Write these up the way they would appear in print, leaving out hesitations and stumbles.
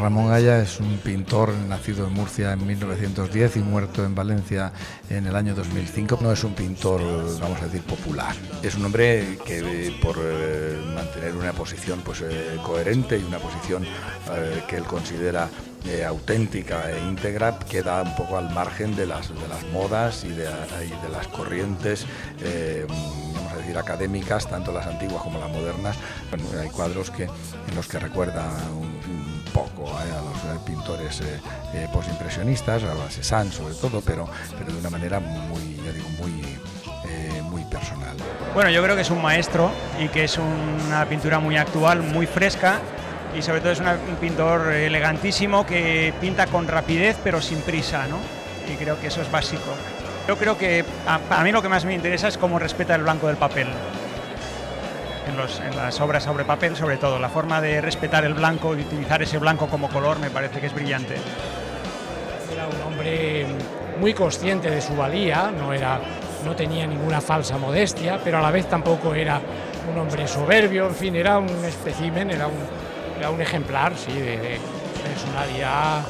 Ramón Gaya es un pintor nacido en Murcia en 1910 y muerto en Valencia en el año 2005. No es un pintor, vamos a decir, popular. Es un hombre que por mantener una posición coherente y una posición que él considera auténtica e íntegra, queda un poco al margen de las modas y de las corrientes vamos a decir académicas, tanto las antiguas como las modernas. Bueno, hay cuadros en los que recuerda un poco a los pintores postimpresionistas, a Cézanne sobre todo, pero de una manera muy, ya digo, muy personal. Bueno, yo creo que es un maestro y que es una pintura muy actual, muy fresca, y sobre todo es un pintor elegantísimo que pinta con rapidez pero sin prisa, ¿no? Y creo que eso es básico. Yo creo que a mí lo que más me interesa es cómo respeta el blanco del papel. En las obras sobre papel, sobre todo, la forma de respetar el blanco y utilizar ese blanco como color me parece que es brillante. Era un hombre muy consciente de su valía, no tenía ninguna falsa modestia, pero a la vez tampoco era un hombre soberbio, en fin, era un espécimen, era un ejemplar, sí, de personalidad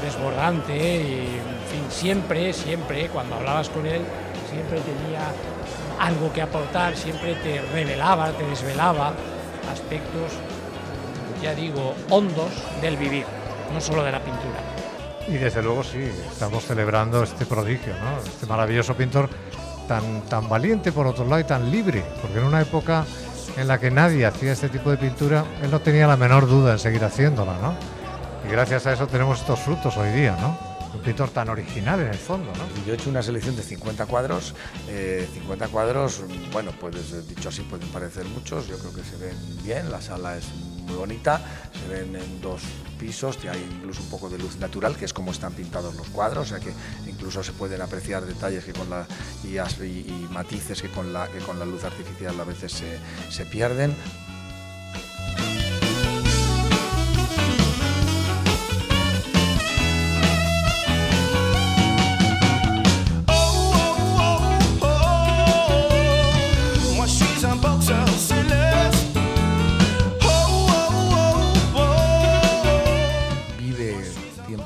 desbordante y, en fin, siempre, cuando hablabas con él, siempre tenía algo que aportar, siempre te revelaba, te desvelaba aspectos, ya digo, hondos del vivir, no solo de la pintura. Y desde luego sí, estamos celebrando este prodigio, ¿no? Este maravilloso pintor tan valiente por otro lado y tan libre, porque en una época en la que nadie hacía este tipo de pintura, él no tenía la menor duda en seguir haciéndola, ¿no? Y gracias a eso tenemos estos frutos hoy día, ¿no? Un pintor tan original en el fondo, ¿no? Yo he hecho una selección de 50 cuadros, bueno, pues dicho así pueden parecer muchos, yo creo que se ven bien, la sala es muy bonita, se ven en 2 pisos, hay incluso un poco de luz natural, que es como están pintados los cuadros, o sea que incluso se pueden apreciar detalles que y matices que con la luz artificial a veces se pierden.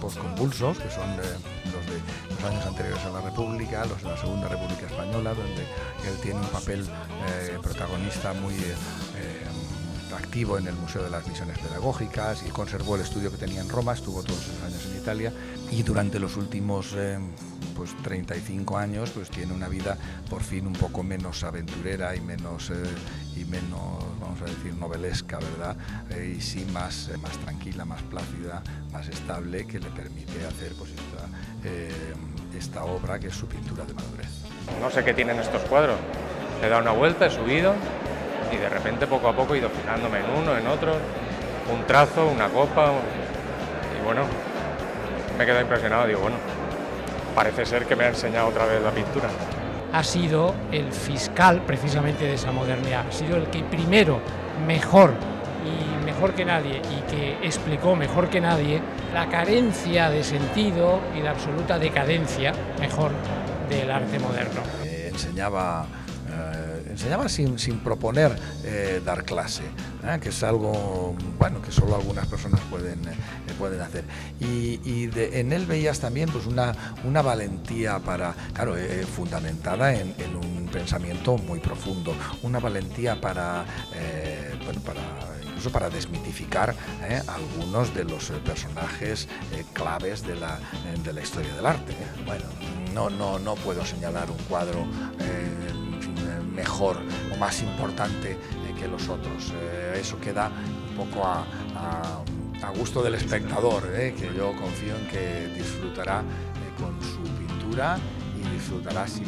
Convulsos, que son los de los años anteriores a la República, los de la Segunda República Española, donde él tiene un papel protagonista muy activo en el Museo de las Misiones Pedagógicas, y conservó el estudio que tenía en Roma, estuvo todos esos años en Italia, y durante los últimos 35 años pues tiene una vida por fin un poco menos aventurera y menos vamos a decir novelesca, ¿verdad? Y sí más tranquila, más plácida, más estable, que le permite hacer pues esta obra que es su pintura de madurez. No sé qué tienen estos cuadros, he dado una vuelta, he subido y de repente poco a poco he ido fijándome en uno, en otro, un trazo, una copa, y bueno, me he quedado impresionado, digo, bueno, parece ser que me ha enseñado otra vez la pintura. Ha sido el fiscal precisamente de esa modernidad, ha sido el que primero, mejor que nadie, y que explicó mejor que nadie la carencia de sentido y la absoluta decadencia, mejor, del arte moderno. Enseñaba sin proponer dar clase, que es algo bueno que solo algunas personas pueden hacer, y en él veías también pues una valentía fundamentada en un pensamiento muy profundo, una valentía incluso para desmitificar algunos de los personajes claves de la historia del arte. Bueno, no puedo señalar un cuadro mejor o más importante que los otros. Eso queda un poco a gusto del espectador, que yo confío en que disfrutará con su pintura y disfrutará sin